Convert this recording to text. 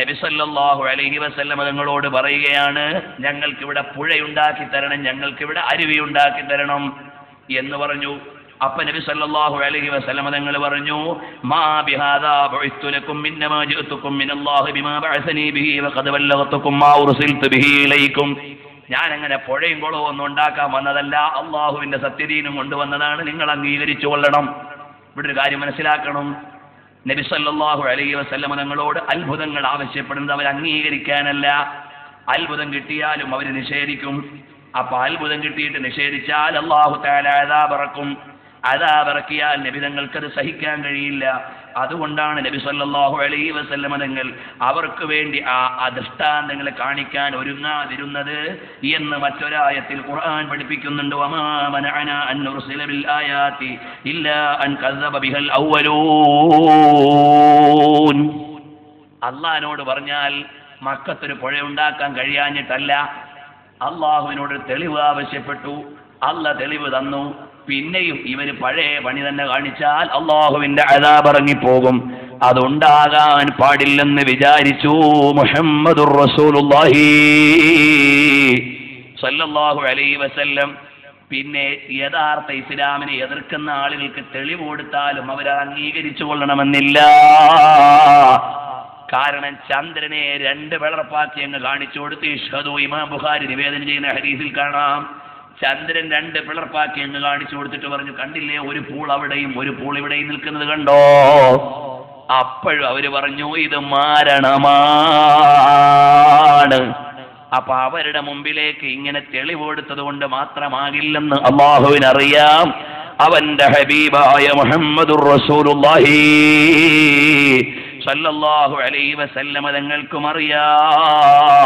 നബി സല്ലല്ലാഹു അലൈഹി വസല്ലം തങ്ങളോട് പറയുകയാണ്, ഞങ്ങൾക്കിവിടെ പുഴയുണ്ടാക്കി തരണം, ഞങ്ങൾക്കിവിടെ അരുവിയുണ്ടാക്കി തരണം എന്ന് പറഞ്ഞു. അപ്പൊ നബി സല്ലല്ലാഹു അലൈഹി വസല്ലം തങ്ങൾ പറഞ്ഞു, മാ ബിഹാദാ ബുഇസ്തു ലക്കും മിന്നമാ ജിഅതുക്കും മിനല്ലാഹി ബിമാ ബഅസനി ബിഹി വഖദ് ബല്ലഗതുക്കും മാ ഉർസിൽതു ബിഹി ഇലൈക്കും. ഞാൻ അങ്ങനെ പുഴയും കുളവും ഒന്നും ഉണ്ടാക്കാൻ വന്നതല്ല, അള്ളാഹുവിന്റെ സത്യദീനും കൊണ്ടുവന്നതാണ്, നിങ്ങൾ അംഗീകരിച്ചു കൊള്ളണം. ഇവിടെ ഒരു കാര്യം മനസ്സിലാക്കണം, നബി സല്ലല്ലാഹു അലൈഹി വസല്ലം തങ്ങളോട് അത്ഭുതങ്ങൾ ആവശ്യപ്പെടുന്നത് അവർ അംഗീകരിക്കാനല്ല. അത്ഭുതം കിട്ടിയാലും അവർ നിഷേധിക്കും. അപ്പൊ അത്ഭുതം കിട്ടിയിട്ട് നിഷേധിച്ചാൽ അല്ലാഹു തആല അദാബറക്കും. അദാബറക്കിയാൽ നബി തങ്ങൾക്കത് സഹിക്കാൻ കഴിയില്ല. അതുകൊണ്ടാണ് നബി സല്ലല്ലാഹു അലൈഹി വസല്ലം തങ്ങൾ അവർക്ക് വേണ്ടി ആ ദൃഷ്ടാന്തങ്ങളെ കാണിക്കാൻ ഒരുങ്ങാതിരുന്നത് എന്ന് മറ്റൊരായത്തിൽ ഖുർആൻ പഠിപ്പിക്കുന്നുണ്ട്. വമാ മനഅനാ അൻ നുർസില ബിൽ ആയാതി ഇല്ലാ അൻ കസ്സബ ബിഹൽ അവ്വലൂൻ. അല്ലാഹുവിനോട് പറഞ്ഞാൽ മക്കത്തൊരു പുഴ ഉണ്ടാക്കാൻ കഴിയാഞ്ഞിട്ടല്ല, അള്ളാഹുവിനോട് തെളിവ് ആവശ്യപ്പെട്ടു, അല്ലാഹ് തെളിവ് തന്നു. പിന്നെയും ഇവര് പഴയ പണി തന്നെ കാണിച്ചാൽ അള്ളാഹുവിന്റെ അദാബ് ഇറങ്ങിപ്പോകും. അതുണ്ടാകാൻ പാടില്ലെന്ന് വിചാരിച്ചു മുഹമ്മദുർ റസൂലുള്ളാഹി സ്വല്ലല്ലാഹു അലൈഹി വസല്ലം. പിന്നെ യഥാർത്ഥ ഇസ്ലാമിനെ എതിർക്കുന്ന ആളുകൾക്ക് തെളിവ് കൊടുത്താലും അവർ അംഗീകരിച്ചു കൊള്ളണമെന്നില്ല. കാരണം ചന്ദ്രനെ 2 പിളർപ്പാക്കി അങ്ങ് കാണിച്ചു കൊടുത്ത് ഇഷ്ഹദു, ഇമാം ബുഖാരി നിവേദനം ചെയ്യുന്ന ഹദീസിൽ കാണാം, ചന്ദ്രൻ 2 പിളർപ്പാക്കി അങ്ങ് കാണിച്ചു കൊടുത്തിട്ട് പറഞ്ഞു, കണ്ടില്ലേ ഒരു പൂൾ അവിടെയും ഒരു പൂൾ ഇവിടെയും നിൽക്കുന്നത് കണ്ടോ? അപ്പോഴും അവര് പറഞ്ഞു ഇത് മാരണമാണ്. അപ്പൊ അവരുടെ മുമ്പിലേക്ക് ഇങ്ങനെ തെളിവ് കൊടുത്തത് കൊണ്ട് മാത്രമാകില്ലെന്ന് അല്ലാഹുവിനറിയാം. അവന്റെ ഹബീബായ മുഹമ്മദുർ റസൂലുള്ളാഹി സല്ലല്ലാഹു അലൈഹി വസല്ലം തങ്ങൾക്കും അറിയാം.